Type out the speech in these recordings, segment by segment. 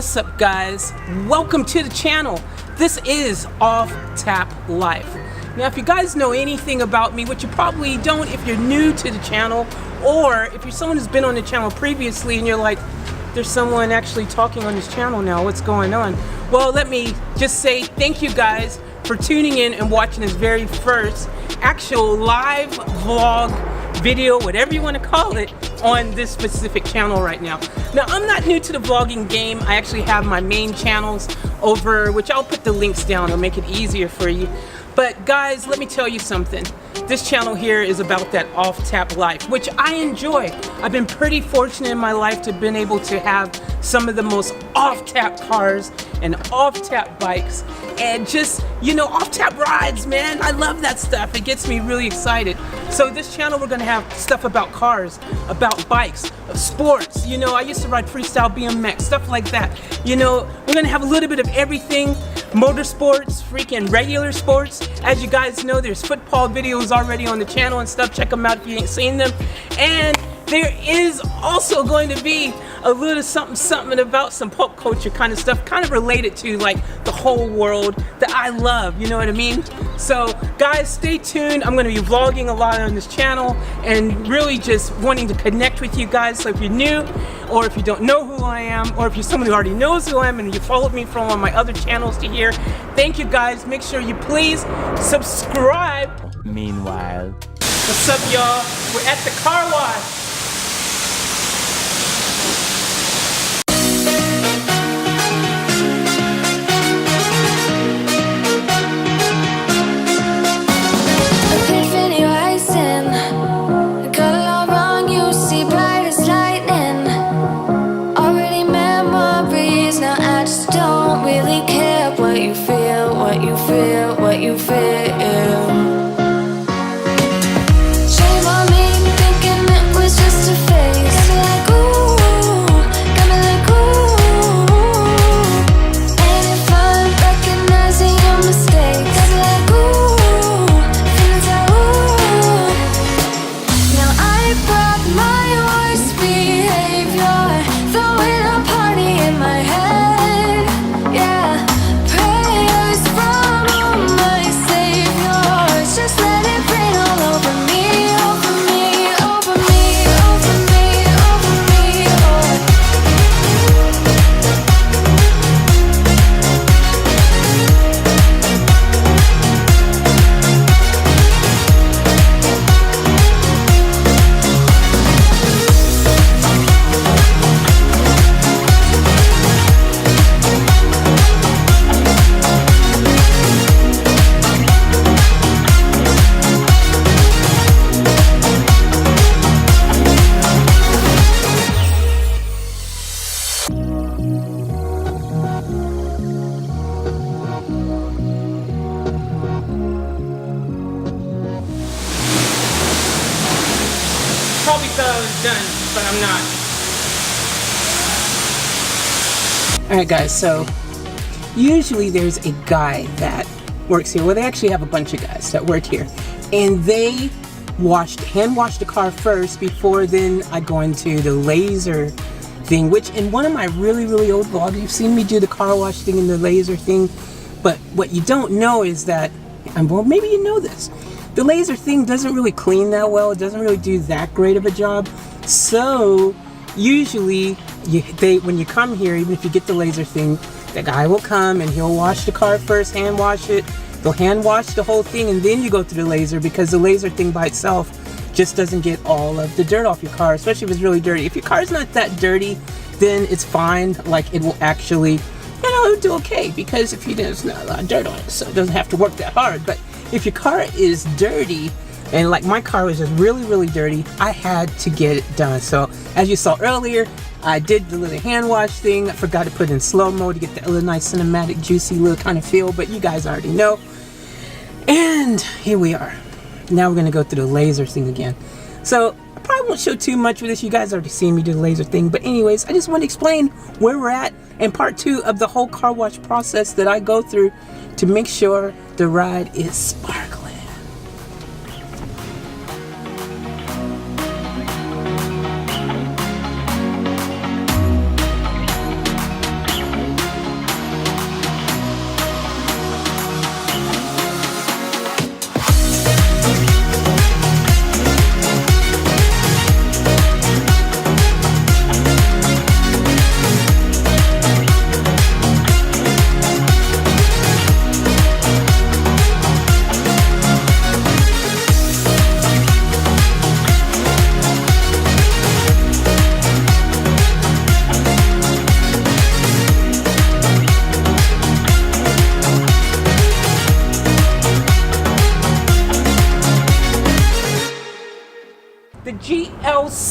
What's up, guys? Welcome to the channel. This is Off Tap Life. Now, if you guys know anything about me, which you probably don't if you're new to the channel, or if you're someone who's been on the channel previously and you're like, there's someone actually talking on this channel now, what's going on? Well, let me just say thank you guys for tuning in and watching this very first actual live vlog video, whatever you want to call it, on this specific channel right now. Now, I'm not new to the vlogging game. I actually have my main channels over, which I'll put the links down, it'll make it easier for you. But guys, let me tell you something. This channel here is about that off-tap life, which I enjoy. I've been pretty fortunate in my life to have been able to have some of the most off-tap cars and off-tap bikes and just, you know, off-tap rides, man. I love that stuff. It gets me really excited. So this channel, we're gonna have stuff about cars, about bikes, sports. You know, I used to ride freestyle BMX, stuff like that. You know, we're gonna have a little bit of everything. Motorsports, freaking regular sports. As you guys know, there's football videos already on the channel and stuff. Check them out if you ain't seen them. And there is also going to be a little something about some pop culture kind of stuff, kind of related to like the whole world that I love, you know what I mean? So guys, stay tuned. I'm going to be vlogging a lot on this channel and really just wanting to connect with you guys. So if you're new, or if you don't know who I am, or if you're someone who already knows who I am and you followed me from one of my other channels to here, thank you guys. Make sure you please subscribe. Meanwhile, what's up, y'all? We're at the car wash. What you feel. Shame on me, thinking it was just a phase. Got me like ooh, got me like ooh. And if I'm recognizing your mistakes, got me like ooh, feelings like ooh. Now I brought my worst behavior, throwing a party in my head. Yeah, prayers from my saviors, just let it rain all over me, over me, over me, over me, over me, Probably thought I was done, but I'm not. Alright guys, so usually there's a guy that works here. Well, they actually have a bunch of guys that work here. And they hand wash the car first before then I go into the laser thing, which in one of my really old vlogs, you've seen me do the car wash thing and the laser thing. But what you don't know is that, well, maybe you know this, the laser thing doesn't really clean that well. It doesn't really do that great of a job. So usually when you come here, even if you get the laser thing, the guy will come and he'll wash the car first, hand wash it. They'll hand wash the whole thing and then you go through the laser, because the laser thing by itself just doesn't get all of the dirt off your car, especially if it's really dirty. If your car's not that dirty, then it's fine. Like, it will actually, you know, do okay, because if there's not a lot of dirt on it, so it doesn't have to work that hard. But if your car is dirty, and like my car was just really dirty, I had to get it done. So as you saw earlier, I did the little hand wash thing. I forgot to put it in slow-mo to get that little nice cinematic juicy little kind of feel, but you guys already know. And here we are. Now we're gonna go through the laser thing again. So I probably won't show too much with this. You guys already seen me do the laser thing, but anyways, I just want to explain where we're at and part 2 of the whole car wash process that I go through to make sure the ride is sparkling.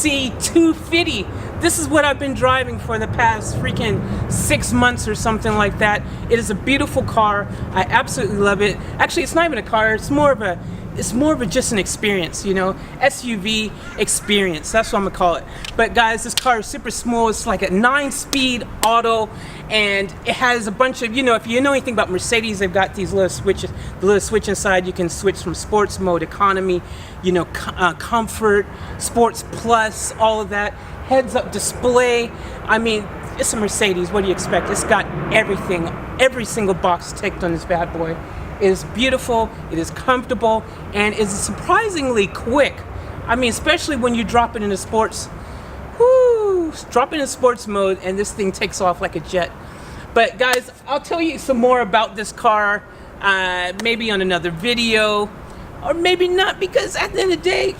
C250. This is what I've been driving for the past freaking 6 months or something like that. It is a beautiful car. I absolutely love it. Actually, it's not even a car. It's more of a just an experience, you know, SUV experience. That's what I'm gonna call it. But guys, this car is super smooth. It's like a 9-speed auto, and it has a bunch of, you know, if you know anything about Mercedes, they've got these little switches. The little switch inside, you can switch from sports mode, economy, you know, comfort, sports plus, all of that. Heads-up display. I mean, it's a Mercedes. What do you expect? It's got everything, every single box ticked on this bad boy. It is beautiful, it is comfortable, and it's surprisingly quick. I mean, especially when you drop it into sports. Whoo! Drop it in sports mode and this thing takes off like a jet. But guys, I'll tell you some more about this car maybe on another video, or maybe not, because at the end of the day,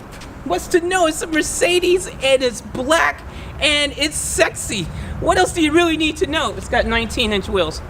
what's to know? It's a Mercedes and it's black and it's sexy. What else do you really need to know? It's got 19-inch wheels.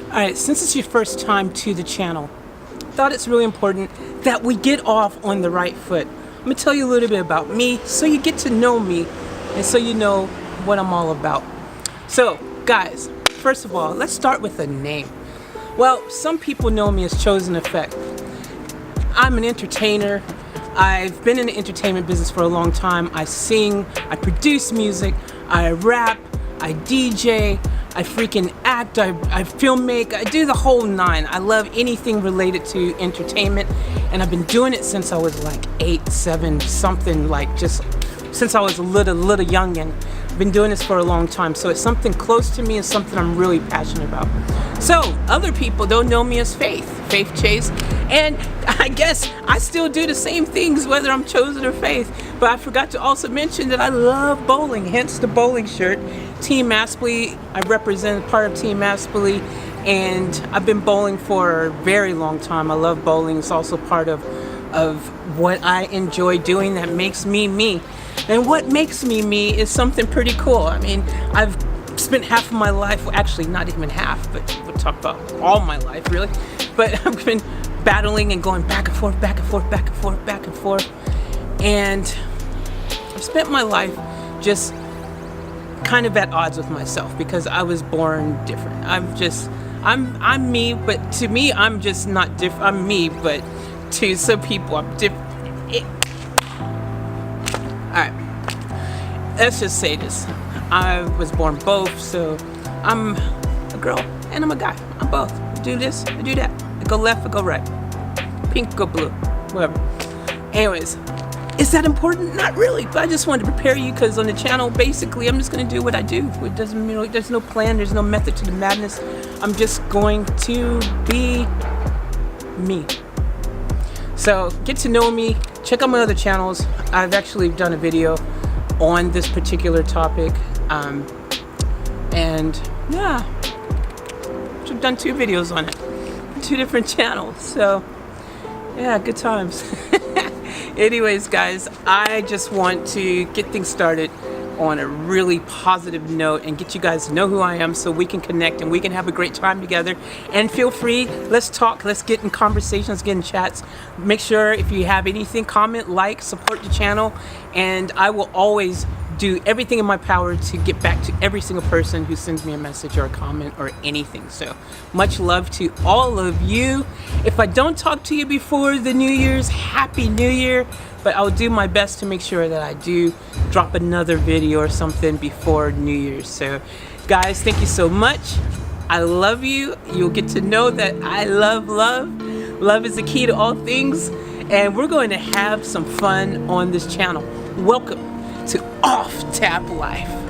Alright, since it's your first time to the channel, I thought it's really important that we get off on the right foot. I'm going to tell you a little bit about me so you get to know me and so you know what I'm all about. So, guys, first of all, let's start with the name. Well, some people know me as Chosen Effect. I'm an entertainer. I've been in the entertainment business for a long time. I sing, I produce music, I rap, I DJ, I freaking act, I filmmake, I do the whole nine. I love anything related to entertainment, and I've been doing it since I was like 8, 7, something, like just since I was a little youngin'. I've been doing this for a long time, so it's something close to me and something I'm really passionate about. So other people don't know me as Faith Chase, and I guess I still do the same things whether I'm Chosen or Faith. But I forgot to also mention that I love bowling, hence the bowling shirt. Team Aspley, I represent part of Team Aspley, and I've been bowling for a very long time. I love bowling. It's also part of what I enjoy doing that makes me me. And what makes me me is something pretty cool. I mean, I've spent half of my life, well, actually not even half, but we'll talk about all my life really. But I've been battling and going back and forth, back and forth, back and forth, back and forth. And I've spent my life just kind of at odds with myself because I was born different. I'm me, but to me, I'm just not different. I'm me, but to some people, I'm different. Alright, let's just say this. I was born both, so I'm a girl and I'm a guy. I'm both. I do this, I do that. I go left, I go right. Pink, go blue, whatever. Anyways, is that important? Not really, but I just wanted to prepare you because on the channel, basically, I'm just going to do what I do. It doesn't mean, there's no plan, there's no method to the madness. I'm just going to be me. So get to know me, check out my other channels. I've actually done a video on this particular topic, and yeah, I've done 2 videos on it, 2 different channels. So yeah, good times. Anyways, guys, I just want to get things started. on a really positive note and get you guys to know who I am so we can connect and we can have a great time together. And feel free, let's talk, let's get in conversations, get in chats. Make sure if you have anything, comment, like, support the channel, and I will always do everything in my power to get back to every single person who sends me a message or a comment or anything. So much love to all of you. If I don't talk to you before the New Year's, Happy New Year. But I'll do my best to make sure that I do drop another video or something before New Year's. So guys, thank you so much. I love you. You'll get to know that I love love. Love is the key to all things. And we're going to have some fun on this channel. Welcome to Off Tap Life.